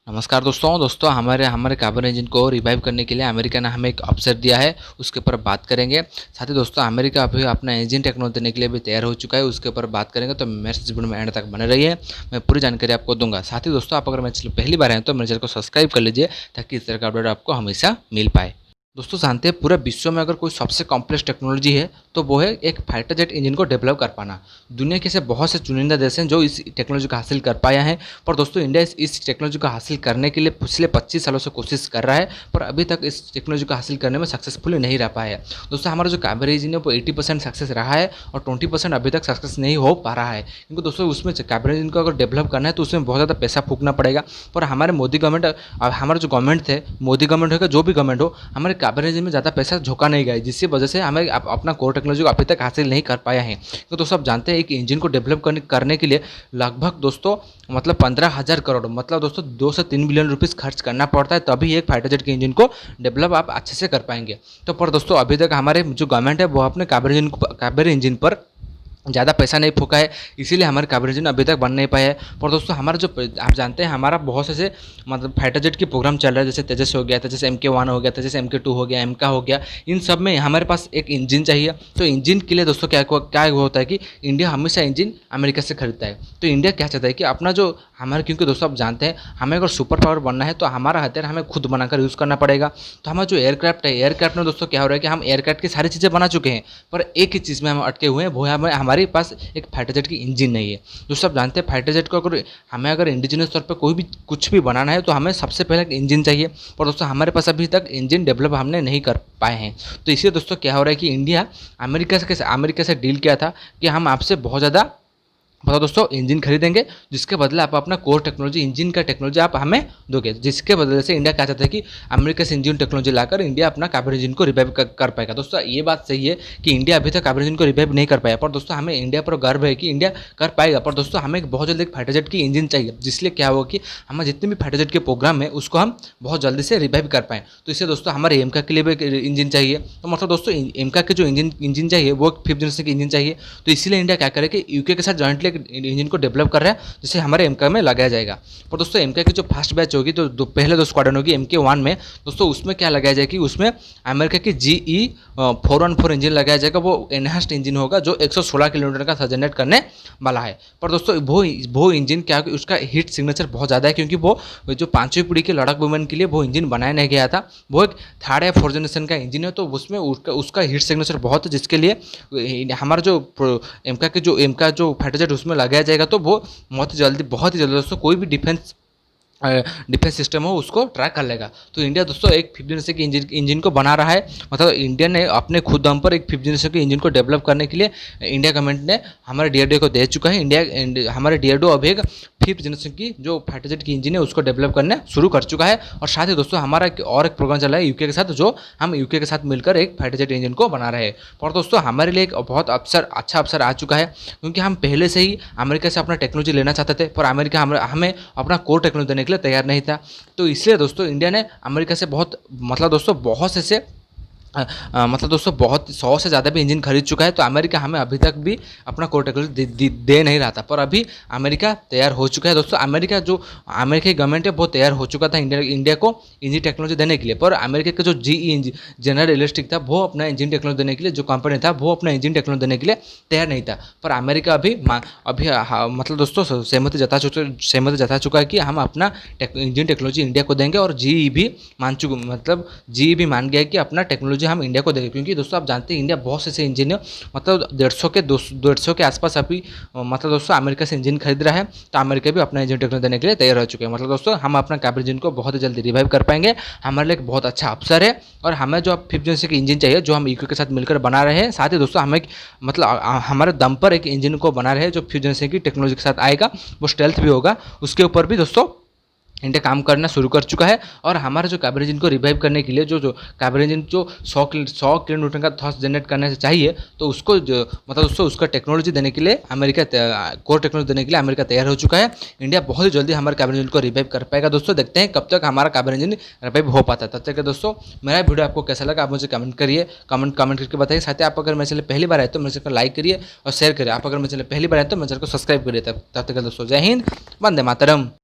नमस्कार दोस्तों हमारे हमारे कार्बन इंजन को रिवाइव करने के लिए अमेरिका ने हमें एक अवसर दिया है, उसके ऊपर बात करेंगे। साथ ही दोस्तों अमेरिका अभी अपना इंजन टेक्नोलॉजी देने के लिए भी तैयार हो चुका है, उसके ऊपर बात करेंगे। तो मेरे इस वीडियो में एंड तक बने रहिए, मैं पूरी जानकारी आपको दूंगा। साथ ही दोस्तों आप अगर मेरे चैनल पहली बार हैं तो मेरे चैनल को सब्सक्राइब कर लीजिए ताकि इस तरह का अपडेट आपको हमेशा मिल पाए। दोस्तों जानते हैं पूरे विश्व में अगर कोई सबसे कॉम्प्लेक्स टेक्नोलॉजी है तो वो है एक फाइटर जेट इंजन को डेवलप कर पाना। दुनिया के ऐसे बहुत से चुनिंदा देश हैं जो इस टेक्नोलॉजी को हासिल कर पाया है, पर दोस्तों इंडिया इस टेक्नोलॉजी को हासिल करने के लिए पिछले 25 सालों से कोशिश कर रहा है, पर अभी तक इस टेक्नोलॉजी को हासिल करने में सक्सेसफुली नहीं रह पाया है। दोस्तों हमारा जो कावेरी इंजन है वो 80% सक्सेस रहा है और 20% अभी तक सक्सेस नहीं हो पा रहा है, क्योंकि दोस्तों उसमें कावेरी इंजन को अगर डेवलप करना है तो उसमें बहुत ज़्यादा पैसा फूकना पड़ेगा। पर हमारे मोदी गवर्नमेंट, हमारा जो गवर्नमेंट थे, मोदी गवर्नमेंट होगा जो भी गवर्नमेंट हो, हमारे कावेरी इंजन में ज़्यादा पैसा झोंका नहीं गया, जिसकी वजह से हमें अपना कोर टेक्नोलॉजी को अभी तक हासिल नहीं कर पाया है। तो दोस्तों आप जानते हैं एक इंजन को डेवलप करने के लिए लगभग दोस्तों 15,000 करोड़ दोस्तों 2 से 3 बिलियन रुपीस खर्च करना पड़ता है, तभी एक फाइटर जेट के इंजन को डेवलप आप अच्छे से कर पाएंगे। तो पर दोस्तों अभी तक हमारे जो गवर्नमेंट है वो अपने कावेरी इंजन पर ज़्यादा पैसा नहीं फूका है, इसीलिए हमारे कावेरी इंजन अभी तक बन नहीं पाया है। पर दोस्तों हमारा जो आप जानते हैं हमारा बहुत से फाइटर जेट के प्रोग्राम चल रहा है, जैसे तेजस हो गया, तेजस MK1 हो गया, तेजस MK2 हो गया, एमका हो गया। इन सब में हमारे पास एक इंजन चाहिए। तो इंजन के लिए दोस्तों क्या होता है कि इंडिया हमेशा इंजन अमेरिका से खरीदता है। तो इंडिया क्या चाहता है कि अपना जो हमारे, क्योंकि दोस्तों आप जानते हैं हमें अगर सुपर पावर बनना है तो हमारा हथियार हमें खुद बनाकर यूज़ करना पड़ेगा। तो हमारा जो एयरक्राफ्ट है, एयरक्राफ्ट में दोस्तों क्या हो रहा है कि हम एयरक्राफ्ट की सारी चीज़ें बना चुके हैं, पर एक ही चीज़ में हम अटके हुए हैं, वो है हमारे पास एक फाइटर जेट की इंजन नहीं है। दोस्तों आप जानते हैं फाइटर जेट को अगर इंडिजिनियस तौर पर कोई भी कुछ भी बनाना है तो हमें सबसे पहले एक इंजन चाहिए, पर दोस्तों हमारे पास अभी तक इंजन डेवलप हमने नहीं कर पाए हैं। तो इसलिए दोस्तों क्या हो रहा है कि इंडिया अमेरिका से डील किया था कि हम आपसे बहुत ज़्यादा दोस्तों इंजन खरीदेंगे, जिसके बदले आप अपना कोर टेक्नोलॉजी, इंजन का टेक्नोलॉजी आप हमें दोगे, जिसके बदले से इंडिया क्या चाहता है कि अमेरिका से इंजन टेक्नोलॉजी लाकर इंडिया अपना कावेरी इंजन को रिवाइव कर पाएगा। दोस्तों ये बात सही है कि इंडिया अभी तक कावेरी इंजन को रिवाइव नहीं कर पाया, पर दोस्तों हमें इंडिया पर गर्व है कि इंडिया कर पाएगा। पर दोस्तों हमें बहुत जल्दी एक फाइटर जेट की इंजन चाहिए, जिसलिए क्या होगा कि हमें जितने भी फाइटर जेट के प्रोग्राम है उसको हम बहुत जल्दी से रिवाइव कर पाएँ। तो इससे दोस्तों हमारे एमका के लिए भी इंजन चाहिए। तो दोस्तों एमका के जो इंजन चाहिए वो 5th जनरेशन की इंजन चाहिए। तो इसीलिए इंडिया क्या करे कि यूके के साथ जॉइंटली इंजन को डेवलप कर रहा है, जिसे हमारे एमका में लगाया जाएगा। पर दोस्तों एमका की जो फर्स्ट बैच होगी तो पहले 2 स्क्वाड्रन होगी MK1 में, दोस्तों उसमें क्या लगाया जाएगा कि उसमें अमेरिका की GE414 इंजन लगाया जाएगा। वो एनहांस्ड इंजन होगा जो 116 किलोमीटर का जनरेट करने वाला है। पर दोस्तों वो इंजन क्या, उसका हीट सिग्नेचर बहुत ज़्यादा है, क्योंकि वो जो 5वीं पीढ़ी के लड़ाक विमान के लिए वो इंजन बनाया नहीं गया था। वो एक 3rd या 4th जनरेशन का इंजन है, तो उसमें उसका हीट सिग्नेचर बहुत है, जिसके लिए हमारा जो एमका जो फाइटर जेट उसमें लगाया जाएगा तो वो बहुत ही जल्दी दोस्तों कोई भी डिफेंस सिस्टम हो उसको ट्रैक कर लेगा। तो इंडिया दोस्तों एक 5th जनरेशन की इंजन को बना रहा है, इंडिया ने अपने खुद दम पर एक 5th जनरेशन के इंजन को डेवलप करने के लिए इंडिया गवर्नमेंट ने हमारे DRDO को दे चुका है। हमारे DRDO अभी एक 5th जनरेशन की जो फाइटर जेट की इंजन है उसको डेवलप करना शुरू कर चुका है। और साथ ही दोस्तों हमारा एक प्रोग्राम चल रहा है यूके के साथ, जो हम यूके के साथ मिलकर एक फाइटर जेट इंजन को बना रहे हैं। और दोस्तों हमारे लिए एक बहुत अच्छा अवसर आ चुका है, क्योंकि हम पहले से ही अमेरिका से अपना टेक्नोलॉजी लेना चाहते थे, पर अमेरिका हमें अपना कोर टेक्नोलॉजी देने के लिए तैयार नहीं था। तो इसलिए दोस्तों इंडिया ने अमेरिका से बहुत दोस्तों बहुत 100 से ज़्यादा भी इंजन खरीद चुका है। तो अमेरिका हमें अभी तक भी अपना कोर टेक्नोलॉजी दे नहीं रहा था, पर अभी अमेरिका तैयार हो चुका है। दोस्तों अमेरिका की गवर्नमेंट है वो तैयार हो चुका था इंडिया को इंजन टेक्नोलॉजी देने के लिए, पर अमेरिका का जो GE जनरल इलेक्ट्रिक था वो अपना इंजन टेक्नोलॉजी देने के लिए, जो कंपनी था वो अपना इंजन टेक्नोलॉजी देने के लिए तैयार नहीं था। पर अमेरिका अभी दोस्तों सहमति जता चुका है कि हम अपना इंजन टेक्नोलॉजी इंडिया को देंगे, और GE भी GE भी मान गया है कि अपना टेक्नोलॉजी हम इंडिया को देंगे। क्योंकि दोस्तों आप जानते हैं इंडिया बहुत से इंजन है, 150 के आसपास अभी दोस्तों अमेरिका से इंजन खरीद रहा है। तो अमेरिका भी अपना इंजन टेक्नोलॉजी देने के लिए तैयार हो चुके हैं। दोस्तों हम अपना कावेरी इंजन को बहुत ही जल्दी रिवाइव कर पाएंगे। हमारे लिए एक बहुत अच्छा अवसर है, और हमें जो 5th जनरेशन की इंजन चाहिए जो हम यूके के साथ मिलकर बना रहे हैं। साथ ही दोस्तों हमें हमारे दम पर एक इंजन को बना रहे हैं जो 5th जनरेशन की टेक्नोलॉजी के साथ आएगा, वो स्टेल्थ भी होगा। उसके ऊपर भी दोस्तों इंडिया काम करना शुरू कर चुका है। और हमारे जो कावेरी इंजन को रिवाइव करने के लिए जो कावेरी इंजन जो 100 किलोन्यूटन का थ्रस्ट जनरेट करने से चाहिए, तो उसको दोस्तों उसका टेक्नोलॉजी देने के लिए कोर टेक्नोलॉजी देने के लिए अमेरिका तैयार हो चुका है। इंडिया बहुत ही जल्दी हमारे कावेरी इंजन को रिवाइव कर पाएगा। दोस्तों देखते हैं कब तक हमारा कावेरी इंजन रिवाइव हो पाता है। तब तक दोस्तों मेरा वीडियो आपको कैसा लगा आप मुझे कमेंट करिए, कमेंट करके बताइए। साथ ही आप अगर मेरे चैनल पहली बार आए तो मेरे चैनल को लाइक करिए और शेयर करिए। आप अगर मेरे चैनल पहली बार आए तो मेरे चैनल को सब्सक्राइब करिए। तब तक दोस्तों जय हिंद, वंदे मातरम।